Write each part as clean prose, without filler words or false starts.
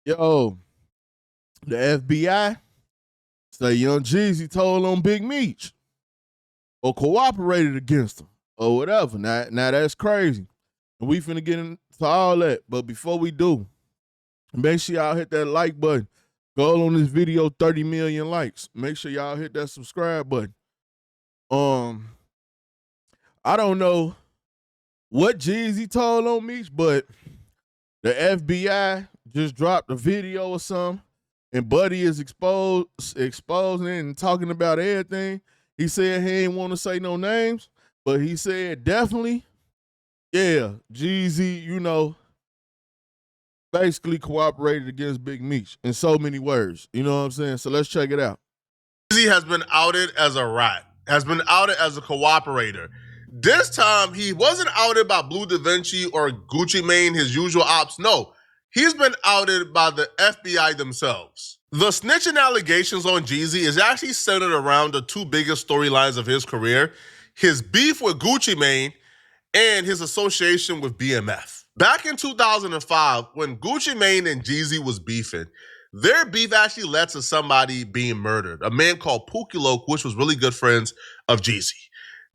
Yo, the FBI say young Jeezy told on Big Meech or cooperated against him or whatever. Now that's crazy. And we finna get into all that. But before we do, make sure y'all hit that like button. Goal on this video, 30 million likes. Make sure y'all hit that subscribe button. I don't know what Jeezy told on Meech, but the FBI just dropped a video or something, and Buddy is exposing it and talking about everything. He said he ain't want to say no names, but he said definitely, yeah, Jeezy, basically cooperated against Big Meech in so many words. You know what I'm saying? So let's check it out. Jeezy has been outed as a rat, has been outed as a cooperator. This time, he wasn't outed by Blue Da Vinci or Gucci Mane, his usual ops. No, he's been outed by the FBI themselves. The snitching allegations on Jeezy is actually centered around the two biggest storylines of his career: his beef with Gucci Mane and his association with BMF. Back in 2005, when Gucci Mane and Jeezy was beefing, their beef actually led to somebody being murdered, a man called Pookie Loc, which was really good friends of Jeezy.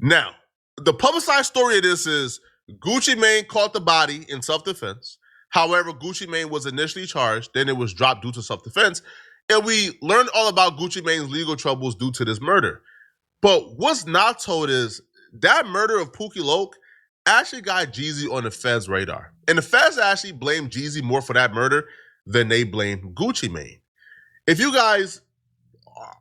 Now, the publicized story of this is Gucci Mane caught the body in self-defense. However, Gucci Mane was initially charged, then it was dropped due to self-defense, and we learned all about Gucci Mane's legal troubles due to this murder. But what's not told is that murder of Pookie Loc actually got Jeezy on the Feds' radar. And the Feds actually blame Jeezy more for that murder than they blame Gucci Mane. If you guys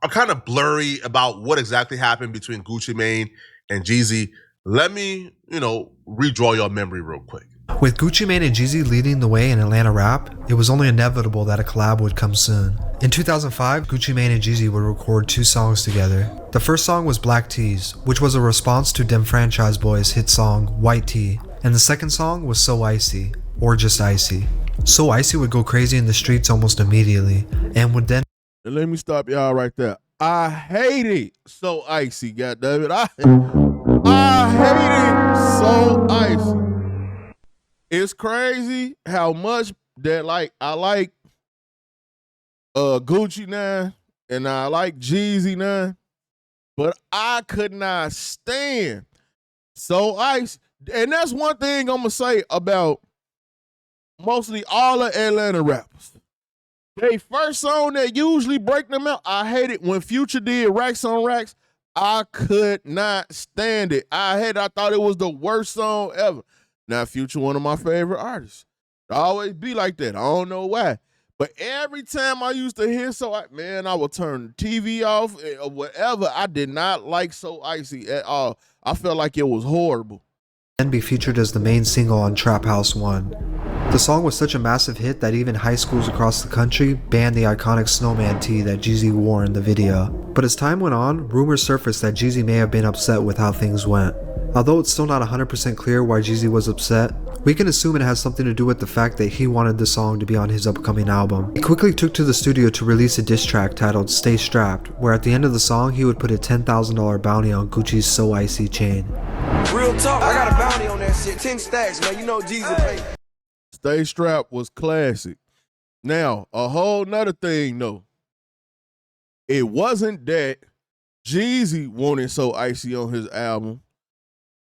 are kind of blurry about what exactly happened between Gucci Mane and Jeezy, let me, redraw your memory real quick. With Gucci Mane and Jeezy leading the way in Atlanta rap, it was only inevitable that a collab would come soon. In 2005, Gucci Mane and Jeezy would record 2 songs together. The first song was Black Tees, which was a response to Dem Franchise Boys' hit song White Tee, and the second song was So Icy, or just Icy. So Icy would go crazy in the streets almost immediately, and would then... And let me stop y'all right there. I hate it So Icy, goddammit. I hate it So Icy. It's crazy how much that I like Gucci now and I like Jeezy now, but I could not stand So Icy. And that's one thing I'm gonna say about mostly all the Atlanta rappers. They first song that usually break them out, I hate it. When Future did Racks on Racks, I could not stand it. I thought it was the worst song ever. Now, Future, one of my favorite artists. I always be like that. I don't know why. But every time I used to hear I would turn the TV off or whatever. I did not like So Icy at all. I felt like it was horrible. Then be featured as the main single on Trap House 1. The song was such a massive hit that even high schools across the country banned the iconic snowman tee that Jeezy wore in the video. But as time went on, rumors surfaced that Jeezy may have been upset with how things went. Although it's still not 100% clear why Jeezy was upset, we can assume it has something to do with the fact that he wanted the song to be on his upcoming album. He quickly took to the studio to release a diss track titled Stay Strapped, where at the end of the song he would put a $10,000 bounty on Gucci's So Icy chain. Real talk, I got a bounty on that shit, 10 stacks, man, you know Jeezy pay. Stay Strapped was classic. Now, a whole nother thing though. It wasn't that Jeezy wanted So Icy on his album.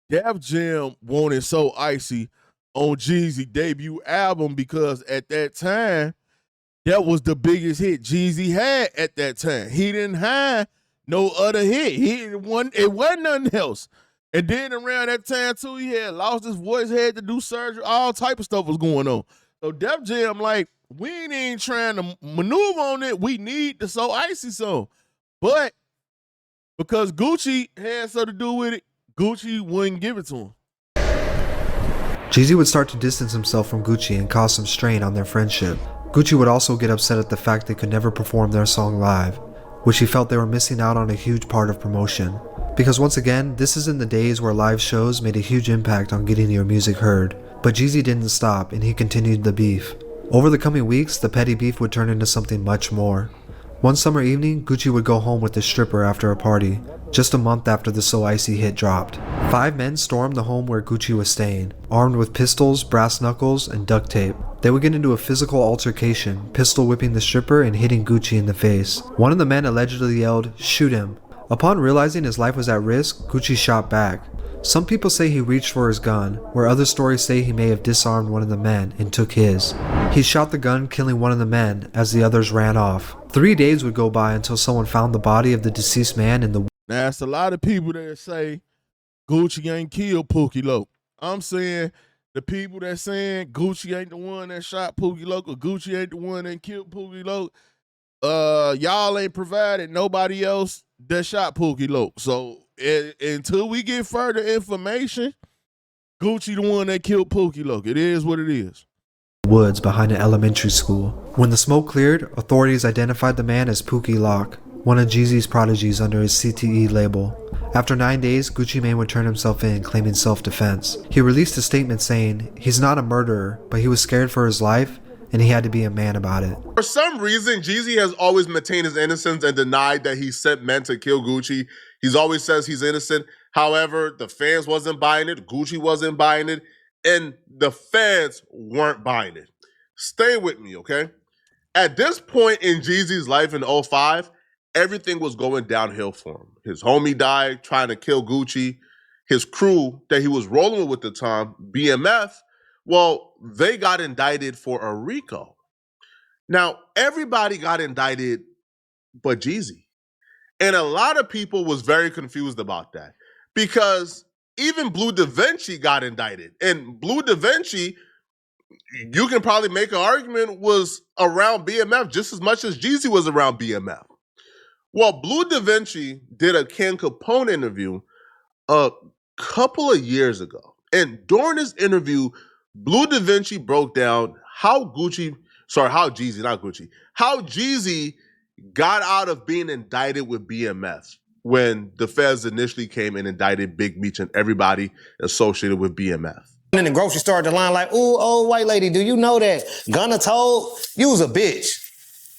Def Jam wanted So Icy on Jeezy debut album because at that time, that was the biggest hit Jeezy had at that time. He didn't have no other hit. It wasn't nothing else. And then around that time too, he had lost his voice, had to do surgery, all type of stuff was going on. So Def Jam, we ain't even trying to maneuver on it. We need the So Icy song. But because Gucci had something to do with it, Gucci wouldn't give it to him. Jeezy would start to distance himself from Gucci and cause some strain on their friendship. Gucci would also get upset at the fact they could never perform their song live, which he felt they were missing out on a huge part of promotion. Because once again, this is in the days where live shows made a huge impact on getting your music heard. But Jeezy didn't stop and he continued the beef. Over the coming weeks, the petty beef would turn into something much more. One summer evening, Gucci would go home with the stripper after a party, just a month after the So Icy hit dropped. 5 men stormed the home where Gucci was staying, armed with pistols, brass knuckles, and duct tape. They would get into a physical altercation, pistol whipping the stripper and hitting Gucci in the face. One of the men allegedly yelled, "Shoot him." Upon realizing his life was at risk, Gucci shot back. Some people say he reached for his gun, where other stories say he may have disarmed one of the men and took his. He shot the gun, killing one of the men as the others ran off. 3 days would go by until someone found the body of the deceased man in the. Now, it's a lot of people that say Gucci ain't killed Pookie Loc. I'm saying the people that saying Gucci ain't the one that shot Pookie Loc or Gucci ain't the one that killed Pookie Loc, y'all ain't provided nobody else that shot Pookie Loc. So until we get further information, Gucci the one that killed Pookie Loc. It is what it is. Woods behind an elementary school. When the smoke cleared, authorities identified the man as Pookie Loc, one of Jeezy's prodigies under his CTE label. After 9 days, Gucci Mane would turn himself in, claiming self-defense. He released a statement saying he's not a murderer, but he was scared for his life and he had to be a man about it. For some reason, Jeezy has always maintained his innocence and denied that he sent men to kill Gucci. He's always says he's innocent. However, the fans wasn't buying it, Gucci wasn't buying it, and the fans weren't buying it. Stay with me, okay? At this point in Jeezy's life in 05, everything was going downhill for him. His homie died trying to kill Gucci. His crew that he was rolling with at the time, BMF, well, they got indicted for a RICO. Now, everybody got indicted but Jeezy. And a lot of people was very confused about that because even Blue Da Vinci got indicted. And Blue Da Vinci, you can probably make an argument, was around BMF just as much as Jeezy was around BMF. Well, Blue Da Vinci did a Ken Capone interview a couple of years ago. And during this interview, Blue Da Vinci broke down how Jeezy got out of being indicted with BMF when the feds initially came and indicted Big Meech and everybody associated with BMF. In the grocery store at the line like, "Ooh, old white lady, do you know that Gunna told you was a bitch?"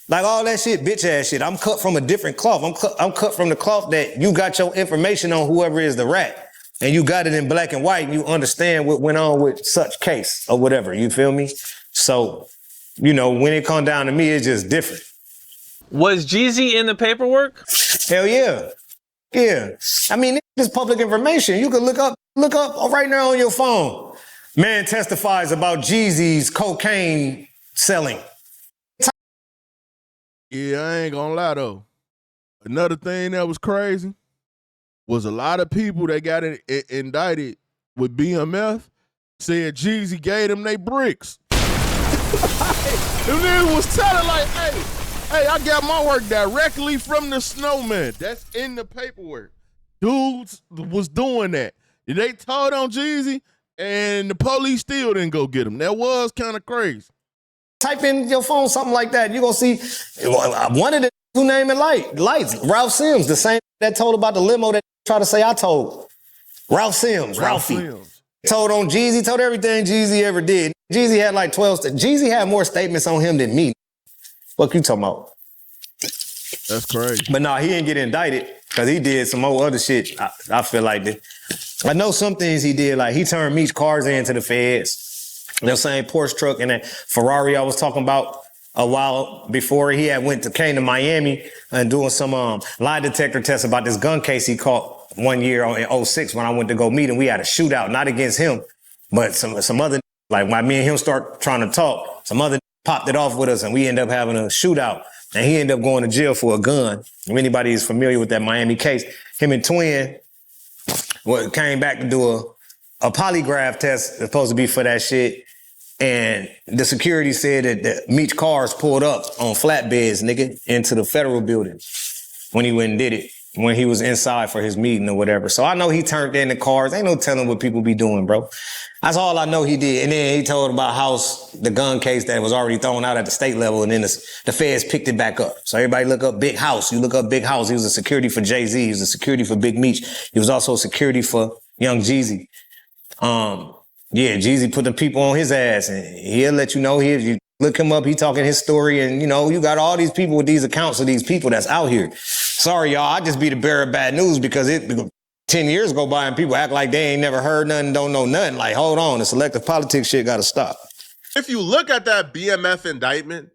Like all that shit, bitch ass shit. I'm cut from a different cloth. I'm cut from the cloth that you got your information on whoever is the rat. And you got it in black and white and you understand what went on with such case or whatever. You feel me? So, you know, when it come down to me, it's just different. Was Jeezy in the paperwork? Hell yeah. Yeah. I mean, it's public information. You can look up right now on your phone. Man testifies about Jeezy's cocaine selling. Yeah, I ain't gonna lie though. Another thing that was crazy was a lot of people that got indicted with BMF said Jeezy gave them they bricks. Them niggas was telling like, hey, I got my work directly from the snowman. That's in the paperwork. Dudes was doing that. They told on Jeezy and the police still didn't go get him. That was kind of crazy. Type in your phone something like that. You're going to see one of the who name it lights. Ralph Sims, the same that told about the limo that tried to say I told. Ralph Sims, Ralphie. Told on Jeezy, told everything Jeezy ever did. Jeezy had like 12. Jeezy had more statements on him than me. What you talking about? That's crazy. But nah, he didn't get indicted because he did some more other shit. I feel like that. I know some things he did, like he turned Meech cars into the feds. The same Porsche truck and that Ferrari I was talking about a while before, he came to Miami and doing some lie detector tests about this gun case he caught one year in 06 when I went to go meet him. We had a shootout, not against him, but some other, like when me and him start trying to talk, some other popped it off with us and we end up having a shootout and he ended up going to jail for a gun. If anybody is familiar with that Miami case, him and Twin came back to do a polygraph test supposed to be for that shit. And the security said that the Meech cars pulled up on flatbeds, nigga, into the federal building when he went and did it, when he was inside for his meeting or whatever. So I know he turned in the cars. Ain't no telling what people be doing, bro. That's all I know he did. And then he told about the gun case that was already thrown out at the state level, and then the feds picked it back up. So everybody look up Big House. You look up Big House. He was a security for Jay-Z. He was a security for Big Meech. He was also security for Young Jeezy. Yeah, Jeezy put the people on his ass, and he'll let you know Look him up. He talking his story, and you know, you got all these people with these accounts of these people that's out here. Sorry, y'all. I just be the bearer of bad news because 10 years go by and people act like they ain't never heard nothing, don't know nothing. Like, hold on, the selective politics shit got to stop. If you look at that BMF indictment,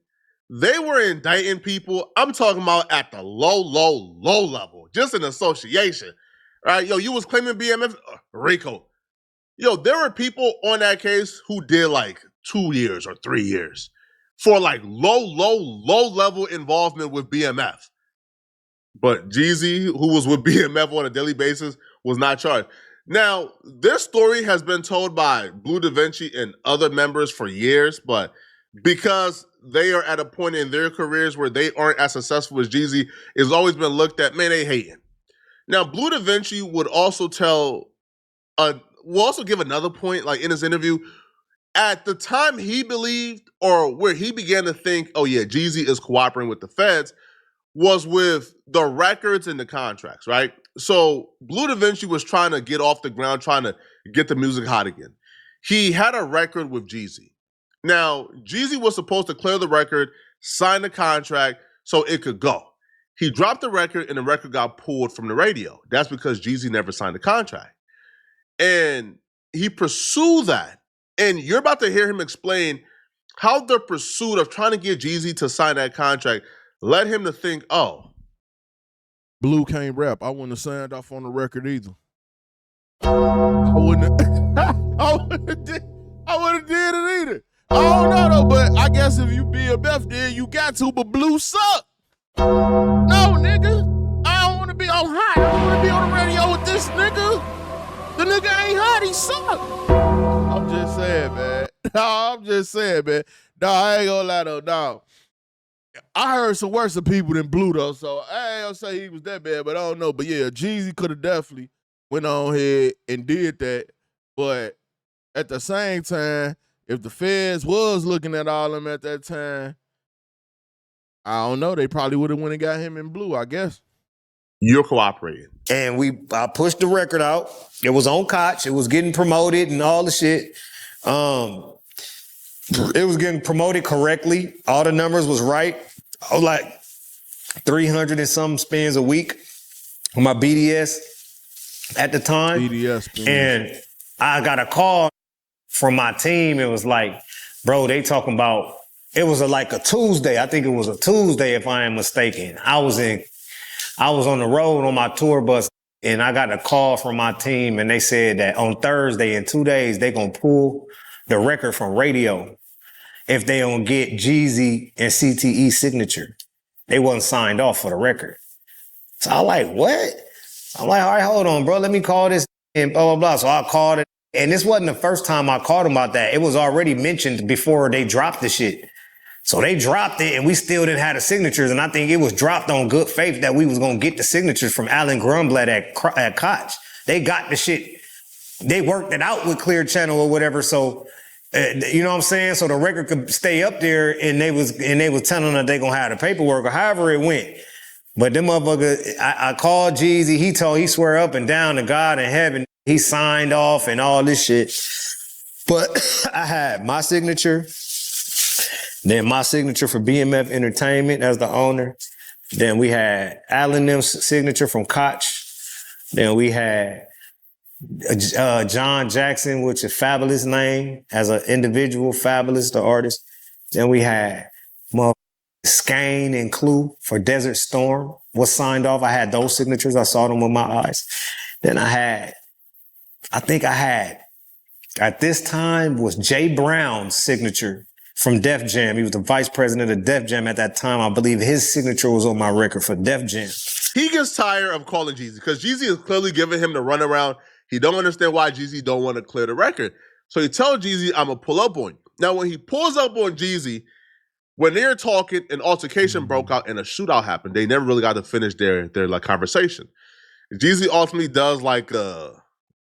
they were indicting people, I'm talking about at the low level, just an association, right? Yo, you was claiming BMF, RICO. Yo, there were people on that case who did like 2 years or 3 years for like low level involvement with BMF. But Jeezy, who was with BMF on a daily basis, was not charged. Now, this story has been told by Blue Da Vinci and other members for years, but because they are at a point in their careers where they aren't as successful as Jeezy, it's always been looked at, man, they hating. Now, Blue Da Vinci would also will also give another point, like in his interview, at the time he believed, or where he began to think, oh yeah, Jeezy is cooperating with the feds, was with the records and the contracts, right? So Blue Da Vinci was trying to get off the ground, trying to get the music hot again. He had a record with Jeezy. Now, Jeezy was supposed to clear the record, sign the contract so it could go. He dropped the record and the record got pulled from the radio. That's because Jeezy never signed the contract. And he pursued that. And you're about to hear him explain how the pursuit of trying to get Jeezy to sign that contract led him to think, oh, Blue can't rap. I wouldn't have signed off on the record either. I wouldn't have did it either. I don't know though, but I guess if you be a Beth, then you got to, but Blue suck. No, nigga. I don't want to be on hot. I don't want to be on the radio with this nigga. The nigga ain't hot, he suck. I'm just saying, man. No, I ain't gonna lie though, dog. I heard some worse people than Blue though, so I ain't gonna say he was that bad, but I don't know. But yeah, Jeezy could have definitely went on here and did that. But at the same time, if the feds was looking at all of them at that time, I don't know, they probably would have went and got him in Blue, I guess. you're cooperating. And I pushed the record out. It was on Koch. It was getting promoted and all the shit. It was getting promoted correctly. All the numbers was right. I was like 300 and some spins a week on my BDS at the time. BDS spins. And I got a call from my team. It was like, bro, they talking about, it was like a Tuesday. I think it was a Tuesday, if I am mistaken. I was on the road on my tour bus, and I got a call from my team, and they said that on Thursday, in 2 days, they gonna pull the record from radio if they don't get Jeezy and CTE signature. They wasn't signed off for the record. So I like, what? I'm like, all right, hold on, bro. Let me call this and blah, blah, blah. So I called it. And this wasn't the first time I called him about that. It was already mentioned before they dropped the shit. So they dropped it and we still didn't have the signatures. And I think it was dropped on good faith that we was going to get the signatures from Alan Grunblatt at Koch. They got the shit. They worked it out with Clear Channel or whatever. So, you know what I'm saying? So the record could stay up there and they was telling them they going to have the paperwork or however it went. But them motherfuckers, I called Jeezy. He swear up and down to God in heaven. He signed off and all this shit. But I had my signature. Then my signature for BMF Entertainment as the owner. Then we had Alan Nim's signature from Koch. Then we had John Jackson, which is a fabulous name as an individual, fabulous, the artist. Then we had Skane and Clue for Desert Storm was signed off. I had those signatures. I saw them with my eyes. Then I think I had, at this time, was Jay Brown's signature from Def Jam. He was the vice president of Def Jam at that time. I believe his signature was on my record for Def Jam. He gets tired of calling Jeezy because Jeezy is clearly giving him the runaround. He don't understand why Jeezy don't want to clear the record. So he tells Jeezy, I'm going to pull up on you. Now, when he pulls up on Jeezy, when they're talking, an altercation broke out and a shootout happened. They never really got to finish their like conversation. Jeezy ultimately does like a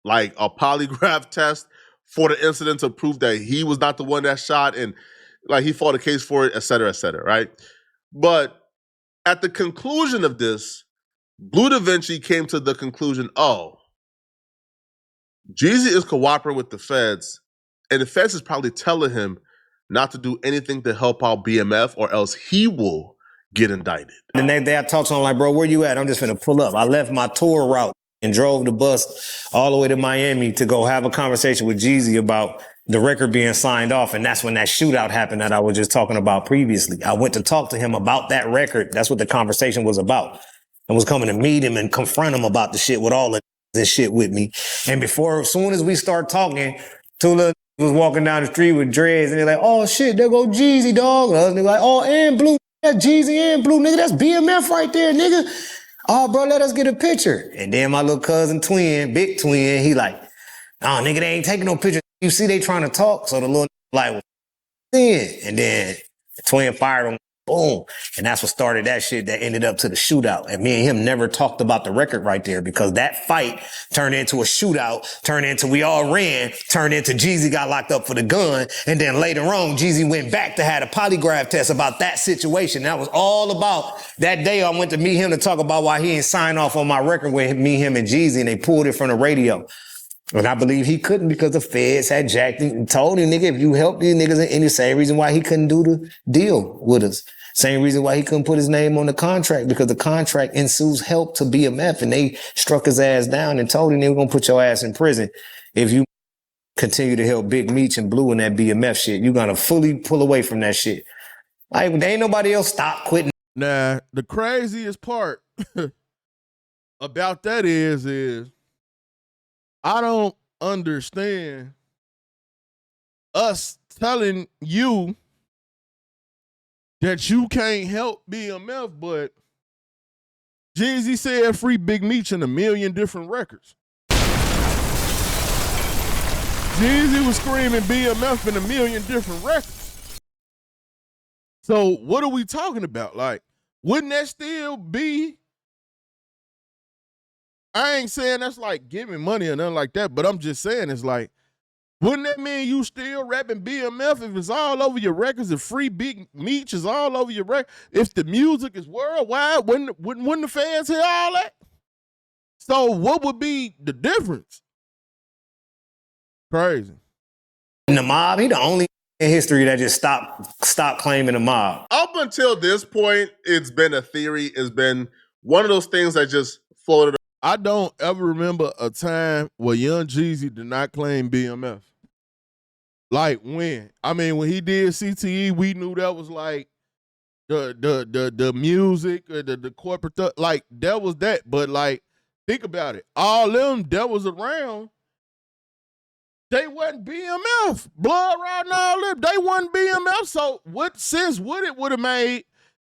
polygraph test for the incident to prove that he was not the one that shot, and like he fought a case for it, et cetera, right? But at the conclusion of this, Blue Da Vinci came to the conclusion, oh, Jeezy is cooperating with the feds, and the feds is probably telling him not to do anything to help out BMF or else he will get indicted. The next day I talked to him like, bro, where you at? I'm just finna pull up. I left my tour route and drove the bus all the way to Miami to go have a conversation with Jeezy about the record being signed off. And that's when that shootout happened that I was just talking about previously. I went to talk to him about that record. That's what the conversation was about. I was coming to meet him and confront him about the shit with all of this shit with me. And as soon as we start talking, Tula was walking down the street with dreads and they're like, oh shit, there go Jeezy, dog. And the other nigga like, oh, and Blue, that's Jeezy and Blue, nigga, that's BMF right there, nigga. Oh, bro, let us get a picture. And then my little cousin twin, big twin, he like, oh, nigga, they ain't taking no picture. You see they trying to talk, so the little like, and then the twin fired him, boom. And that's what started that shit that ended up to the shootout. And me and him never talked about the record right there because that fight turned into a shootout, turned into we all ran, turned into Jeezy got locked up for the gun. And then later on, Jeezy went back to have a polygraph test about that situation. That was all about that day I went to meet him to talk about why he ain't signed off on my record with me, him, and Jeezy, and they pulled it from the radio. And I believe he couldn't because the feds had jacked him and told him, nigga, if you help these niggas, and the same reason why he couldn't do the deal with us. Same reason why he couldn't put his name on the contract, because the contract ensues help to BMF, and they struck his ass down and told him they were going to put your ass in prison if you continue to help Big Meech and Blue in that BMF shit. You're going to fully pull away from that shit. Like, there ain't nobody else stop quitting. Nah, the craziest part about that is I don't understand us telling you that you can't help BMF, but Jeezy said free Big Meech in 1 million different records. Jeezy was screaming BMF in 1 million different records. So what are we talking about? Like, wouldn't that still be? I ain't saying that's like giving money or nothing like that, but I'm just saying it's like, wouldn't that mean you still rapping BMF if it's all over your records, if free Big Meech is all over your record, if the music is worldwide, wouldn't the fans hear all that? So what would be the difference? Crazy. In the mob, he the only in history that just stopped claiming the mob. Up until this point, it's been a theory. It's been one of those things that just floated. I don't ever remember a time where Young Jeezy did not claim BMF. Like when? I mean, when he did CTE, we knew that was like the music, the corporate stuff. Like, that was that. But like, think about it. All them that was around, they wasn't BMF. Blood Rod and all them, they wasn't BMF. So what sense would it have made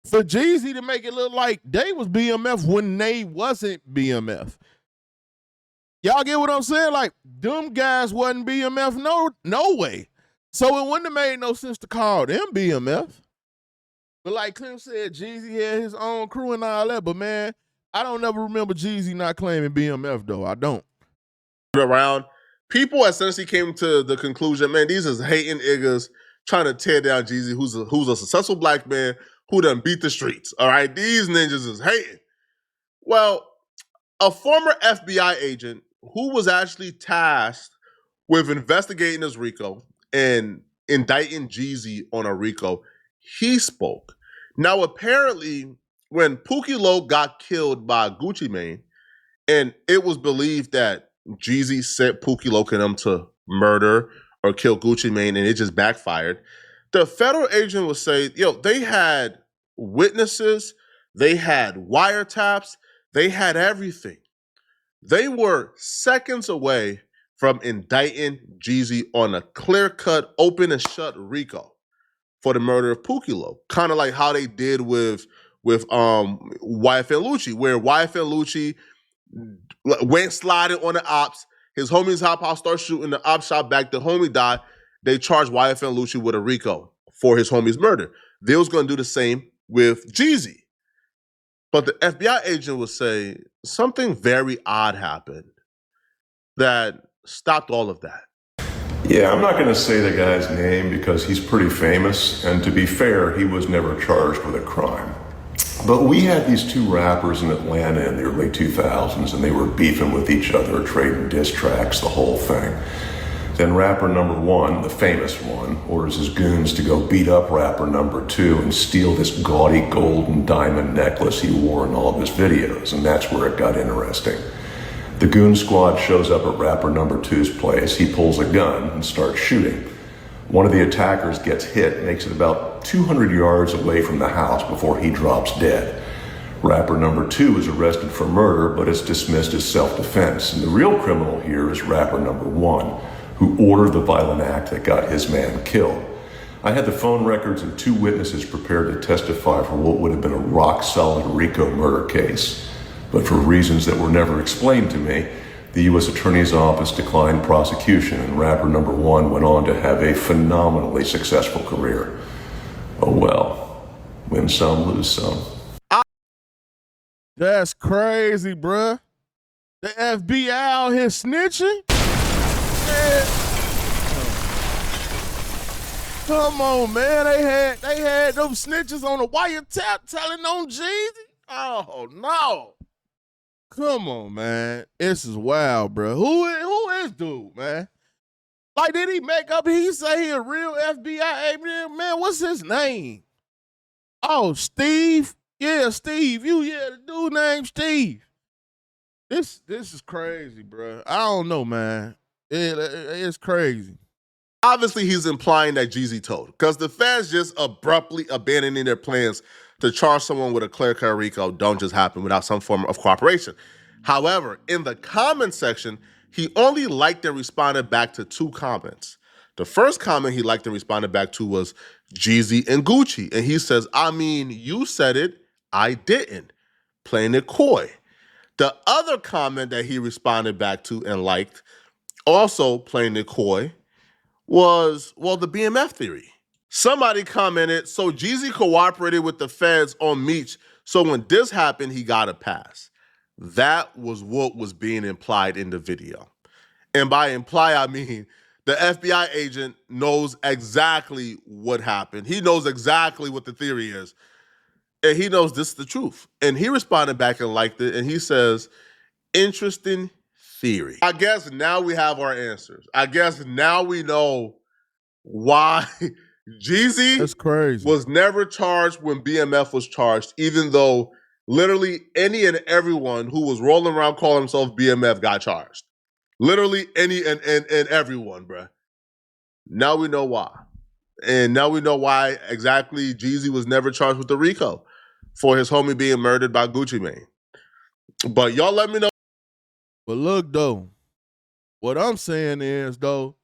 for Jeezy to make it look like they was BMF when they wasn't BMF? Y'all get what I'm saying? Like, them guys wasn't BMF, no way. So it wouldn't have made no sense to call them BMF. But like Clem said, Jeezy had his own crew and all that. But man, I don't ever remember Jeezy not claiming BMF though. I don't. Around, people essentially came to the conclusion, man, these is hating niggas trying to tear down Jeezy, who's a successful black man who done beat the streets. All right, these ninjas is hating. Well, a former FBI agent who was actually tasked with investigating this RICO and indicting Jeezy on a RICO, he spoke. Now, apparently, when Pookie Loc got killed by Gucci Mane, and it was believed that Jeezy sent Pookie Loc and them to murder or kill Gucci Mane, and it just backfired, the federal agent would say, yo, they had witnesses, they had wiretaps, they had everything. They were seconds away from indicting Jeezy on a clear-cut, open and shut RICO for the murder of Pookie Loc. Kind of like how they did with YFN Lucci, where YFN Lucci went sliding on the ops. His homies hop out, start shooting, the ops shot back, the homie died. They charged YFN Lucci with a RICO for his homie's murder. They was going to do the same with Jeezy. But the FBI agent would say something very odd happened that stopped all of that. Yeah, I'm not going to say the guy's name because he's pretty famous, and to be fair, he was never charged with a crime. But we had these two rappers in Atlanta in the early 2000s, and they were beefing with each other, trading diss tracks, the whole thing. Then rapper number one, the famous one, orders his goons to go beat up rapper number two and steal this gaudy gold and diamond necklace he wore in all of his videos, and that's where it got interesting. The goon squad shows up at rapper number two's place. He pulls a gun and starts shooting. One of the attackers gets hit, makes it about 200 yards away from the house before he drops dead. Rapper number two is arrested for murder, but is dismissed as self-defense. And the real criminal here is rapper number one, who ordered the violent act that got his man killed. I had the phone records and 2 witnesses prepared to testify for what would have been a rock-solid RICO murder case. But for reasons that were never explained to me, the U.S. Attorney's Office declined prosecution, and rapper number one went on to have a phenomenally successful career. Oh well, win some, lose some. That's crazy, bruh. The FBI out here snitching? Man. Come on, man. They had them snitches on the wiretap telling on Jeezy. Oh no. Come on, man. This is wild, bro. Who is dude, man? Like, did he make up? He say he a real FBI agent? Man, what's his name? Oh, Steve. Yeah, Steve. The dude named Steve. This is crazy, bro. I don't know, man. It's crazy. Obviously, he's implying that Jeezy told, because the feds just abruptly abandoning their plans to charge someone with a clear-cut RICO don't just happen without some form of cooperation. However, in the comment section, he only liked and responded back to 2 comments. The first comment he liked and responded back to was Jeezy and Gucci. And he says, I mean, you said it, I didn't. Playing it coy. The other comment that he responded back to and liked, also playing it coy, was, well, the BMF theory. Somebody commented, so Jeezy cooperated with the feds on Meech, so when this happened, he got a pass. That was what was being implied in the video. And by imply, I mean the FBI agent knows exactly what happened. He knows exactly what the theory is. And he knows this is the truth. And he responded back and liked it, and he says, interesting theory. I guess now we have our answers. I guess now we know why Jeezy That's crazy. was never charged when BMF was charged, even though literally any and everyone who was rolling around calling himself BMF got charged. Literally any and everyone, bruh. Now we know why. And now we know why exactly Jeezy was never charged with the RICO for his homie being murdered by Gucci Mane. But y'all let me know. But look, though, what I'm saying is, though,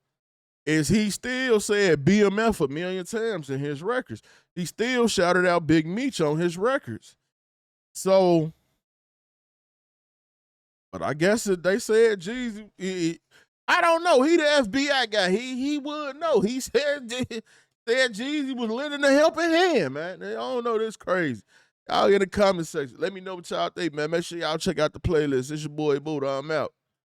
is he still said BMF a million times in his records. He still shouted out Big Meech on his records. So, but I guess that they said Jeezy, I don't know. He the FBI guy. He would know. He said Jeezy was lending a helping hand, man. I don't know. This crazy. Y'all in the comment section. Let me know what y'all think, man. Make sure y'all check out the playlist. It's your boy Buddha. I'm out.